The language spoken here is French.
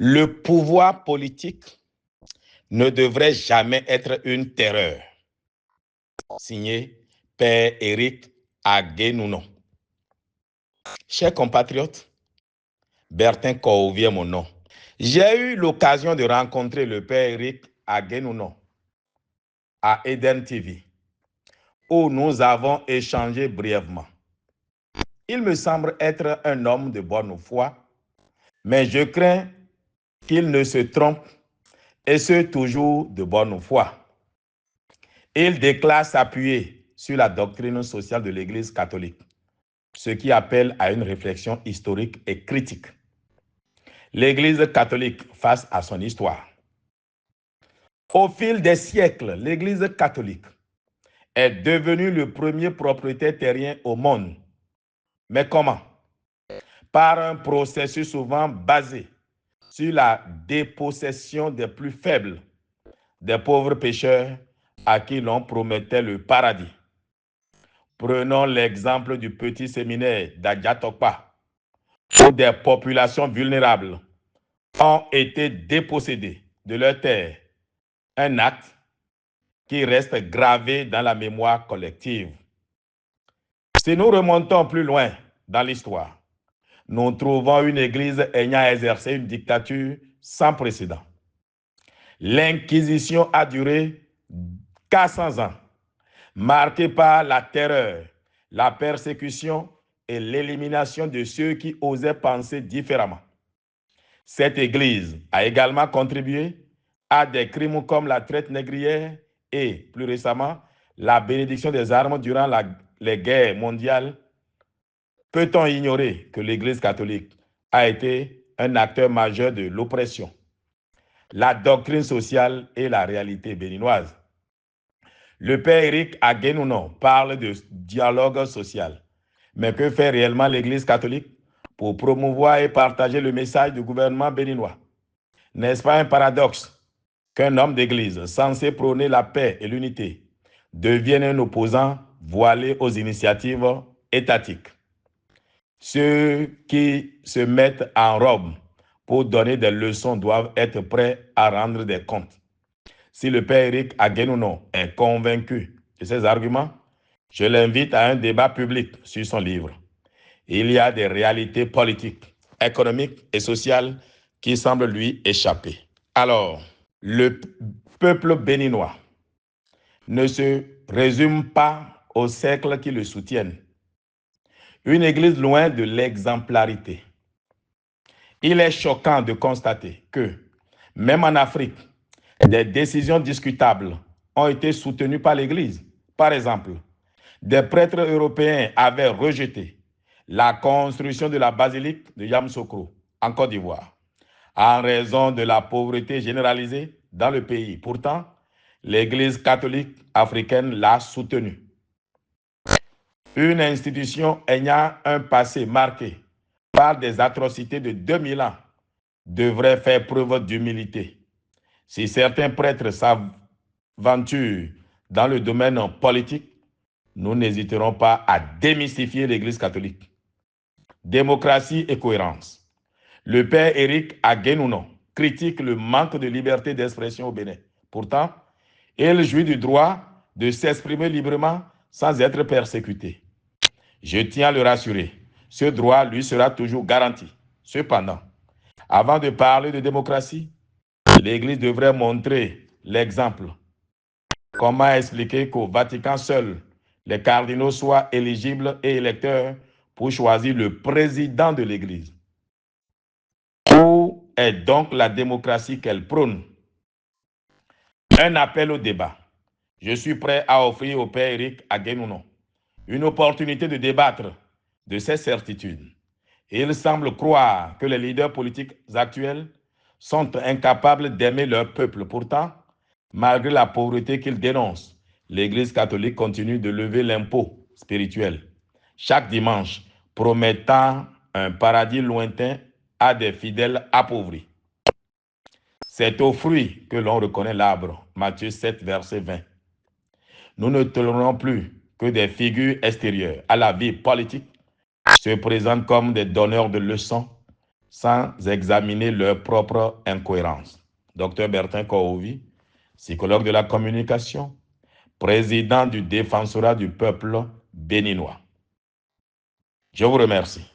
Le pouvoir politique ne devrait jamais être une terreur. Signé Père Éric Aguenounon. Chers compatriotes, Bertin Corvier, mon nom. J'ai eu l'occasion de rencontrer le Père Éric Aguenounon à Eden TV, où nous avons échangé brièvement. Il me semble être un homme de bonne foi, mais je crains qu'il ne se trompe, et ce toujours de bonne foi. Il déclare s'appuyer sur la doctrine sociale de l'Église catholique, ce qui appelle à une réflexion historique et critique. L'Église catholique face à son histoire. Au fil des siècles, l'Église catholique est devenue le premier propriétaire terrien au monde. Mais comment? Par un processus souvent basé sur la dépossession des plus faibles, des pauvres pécheurs à qui l'on promettait le paradis. Prenons l'exemple du petit séminaire d'Adiatokpa, où des populations vulnérables ont été dépossédées de leurs terres, un acte qui reste gravé dans la mémoire collective. Si nous remontons plus loin dans l'histoire, nous trouvons une église ayant exercé une dictature sans précédent. L'Inquisition a duré 400 ans, marquée par la terreur, la persécution et l'élimination de ceux qui osaient penser différemment. Cette église a également contribué à des crimes comme la traite négrière et, plus récemment, la bénédiction des armes durant les guerres mondiales. Peut-on ignorer que l'Église catholique a été un acteur majeur de l'oppression, la doctrine sociale et la réalité béninoise? Le Père Éric Aguenounon parle de dialogue social. Mais que fait réellement l'Église catholique pour promouvoir et partager le message du gouvernement béninois? N'est-ce pas un paradoxe qu'un homme d'église censé prôner la paix et l'unité devienne un opposant voilé aux initiatives étatiques? Ceux qui se mettent en robe pour donner des leçons doivent être prêts à rendre des comptes. Si le Père Éric Aguenounon est convaincu de ces arguments, je l'invite à un débat public sur son livre. Il y a des réalités politiques, économiques et sociales qui semblent lui échapper. Alors, le peuple béninois ne se résume pas aux siècles qui le soutiennent. Une église loin de l'exemplarité. Il est choquant de constater que, même en Afrique, des décisions discutables ont été soutenues par l'Église. Par exemple, des prêtres européens avaient rejeté la construction de la basilique de Yamoussoukro, en Côte d'Ivoire, en raison de la pauvreté généralisée dans le pays. Pourtant, l'Église catholique africaine l'a soutenue. Une institution ayant un passé marqué par des atrocités de 2000 ans devrait faire preuve d'humilité. Si certains prêtres s'aventurent dans le domaine politique, nous n'hésiterons pas à démystifier l'Église catholique. Démocratie et cohérence. Le Père Éric Aguenounon critique le manque de liberté d'expression au Bénin. Pourtant, il jouit du droit de s'exprimer librement sans être persécuté. Je tiens à le rassurer, ce droit lui sera toujours garanti. Cependant, avant de parler de démocratie, l'Église devrait montrer l'exemple. Comment expliquer qu'au Vatican seul, les cardinaux soient éligibles et électeurs pour choisir le président de l'Église? Où est donc la démocratie qu'elle prône? Un appel au débat. Je suis prêt à offrir au Père Éric Aguenounon une opportunité de débattre de ces certitudes. Il semble croire que les leaders politiques actuels sont incapables d'aimer leur peuple. Pourtant, malgré la pauvreté qu'ils dénoncent, l'Église catholique continue de lever l'impôt spirituel chaque dimanche, promettant un paradis lointain à des fidèles appauvris. C'est au fruit que l'on reconnaît l'arbre. Matthieu 7, verset 20. Nous ne tolérons plus que des figures extérieures à la vie politique se présentent comme des donneurs de leçons sans examiner leurs propres incohérences. Dr Bertin Kouovi, psychologue de la communication, président du Défensorat du peuple béninois. Je vous remercie.